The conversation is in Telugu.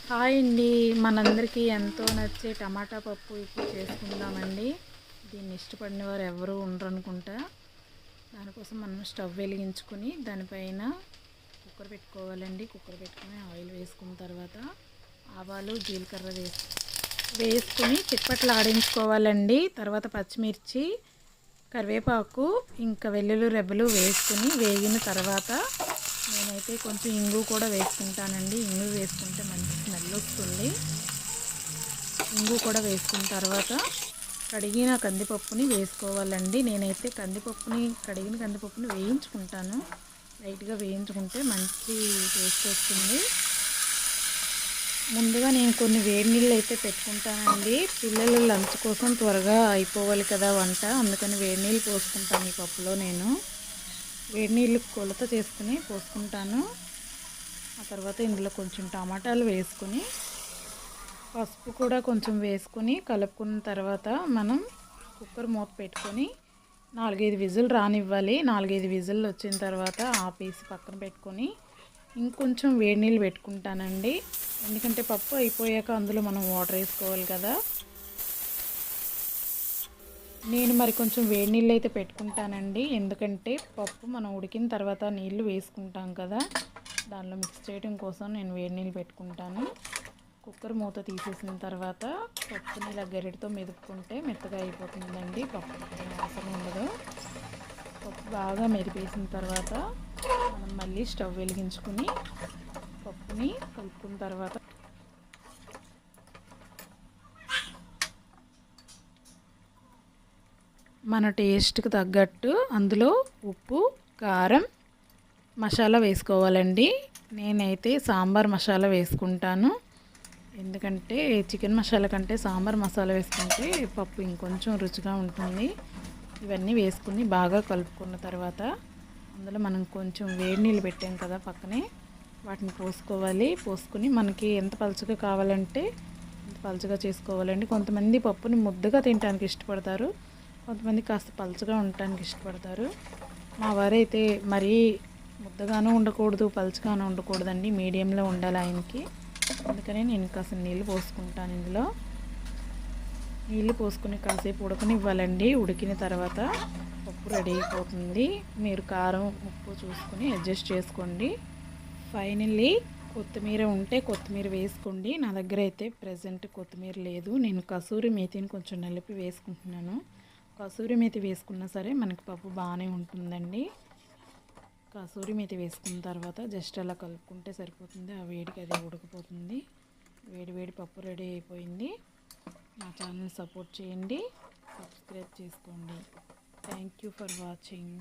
హాయ్ అండి. మనందరికీ ఎంతో నచ్చే టమాటా పప్పు ఇప్పుడు చేసుకుందామండి. దీన్ని ఇష్టపడిన వారు ఎవరు ఉండరనుకుంటా. దానికోసం మనం స్టవ్ వెలిగించుకొని దానిపైన కుక్కర్ పెట్టుకోవాలండి. కుక్కర్ పెట్టుకొని ఆయిల్ వేసుకున్న తర్వాత ఆవాలు జీలకర్ర వేసుకొని చిప్పట్లు ఆడించుకోవాలండి. తర్వాత పచ్చిమిర్చి కరివేపాకు ఇంకా వెల్లుల్లి రెబ్బలు వేసుకుని వేగిన తర్వాత నేనైతే కొంచెం ఇంగు కూడా వేసుకుంటానండి. ఇంగు వేసుకుంటే మంచి స్మెల్ వస్తుంది. ఇంగు కూడా వేసుకున్న తర్వాత కడిగిన కందిపప్పుని వేసుకోవాలండి. నేనైతే కడిగిన కందిపప్పుని వేయించుకుంటాను. లైట్గా వేయించుకుంటే మంచి టేస్ట్ వస్తుంది. ముందుగా నేను కొన్ని వేడి నీళ్ళు అయితే పెట్టుకుంటానండి. పిల్లలు లంచ్ కోసం త్వరగా అయిపోవాలి కదా వంట, అందుకని వేడి నీళ్ళు పోసుకుంటాను. ఈ పప్పులో నేను వేడి నీళ్ళు కొలత చేసుకుని పోసుకుంటాను. ఆ తర్వాత ఇందులో కొంచెం టమాటాలు వేసుకొని పసుపు కూడా కొంచెం వేసుకొని కలుపుకున్న తర్వాత మనం కుక్కర్ మూత పెట్టుకొని 4-5 విజిల్ రానివ్వాలి. 4-5 విజిల్ వచ్చిన తర్వాత ఆపేసి పక్కన పెట్టుకొని ఇంకొంచెం వేడి నీళ్ళు పెట్టుకుంటానండి. ఎందుకంటే పప్పు అయిపోయాక అందులో మనం వాటర్ వేసుకోవాలి కదా. నేను మరి కొంచెం వేడి నీళ్ళు అయితే పెట్టుకుంటానండి. ఎందుకంటే పప్పు మనం ఉడికిన తర్వాత నీళ్లు వేసుకుంటాం కదా, దానిలో మిక్స్ చేయడం కోసం నేను వేడి నీళ్ళు పెట్టుకుంటాను. కుక్కర్ మూత తీసేసిన తర్వాత పప్పుని ఇలా గరిటతో మెదుపుకుంటే మెత్తగా అయిపోతుందండి. పప్పు అవసరం ఉండదు. పప్పు బాగా మెదిపేసిన తర్వాత మనం మళ్ళీ స్టవ్ వెలిగించుకుని పప్పుని కలుపుకున్న తర్వాత మన టేస్ట్కి తగ్గట్టు అందులో ఉప్పు, కారం, మసాలా వేసుకోవాలండి. నేనైతే సాంబార్ మసాలా వేసుకుంటాను. ఎందుకంటే చికెన్ మసాలా కంటే సాంబార్ మసాలా వేసుకుంటే పప్పు ఇంకొంచెం రుచిగా ఉంటుంది. ఇవన్నీ వేసుకుని బాగా కలుపుకున్న తర్వాత అందులో మనం కొంచెం వేడి నీళ్ళు పెట్టాం కదా పక్కనే, వాటిని పోసుకోవాలి. పోసుకొని మనకి ఎంత పలుచగా కావాలంటే అంత పలుచగా చేసుకోవాలండి. కొంతమంది పప్పుని ముద్దగా తినడానికి ఇష్టపడతారు, కొంతమంది కాస్త పలుచగా ఉండటానికి ఇష్టపడతారు. మా వారైతే మరీ ముద్దగానూ ఉండకూడదు, పలుచగానూ ఉండకూడదండి, మీడియంలో ఉండాలి ఆయనకి. అందుకనే నేను కాస్త నీళ్ళు పోసుకుంటాను. ఇందులో నీళ్ళు పోసుకుని కాసేపు ఉడకనివ్వాలండి. ఉడికిన తర్వాత పప్పు రెడీ అయిపోతుంది. మీరు కారం ఉప్పు చూసుకొని అడ్జస్ట్ చేసుకోండి. ఫైనల్లీ కొత్తిమీర ఉంటే కొత్తిమీర వేసుకోండి. నా దగ్గర అయితే ప్రజెంట్ కొత్తిమీర లేదు. నేను కసూరి మేతిని కొంచెం నలిపి వేసుకుంటున్నాను. కసూరి మేతి వేసుకున్నా సరే మనకి పప్పు బాగానే ఉంటుందండి. కసూరి మేతి వేసుకున్న తర్వాత జస్ట్ అలా కలుపుకుంటే సరిపోతుంది. ఆ వేడికి అది ఉడికిపోతుంది. వేడి వేడి పప్పు రెడీ అయిపోయింది. నా ఛానల్ సపోర్ట్ చేయండి, సబ్స్క్రైబ్ చేసుకోండి. Thank you for watching.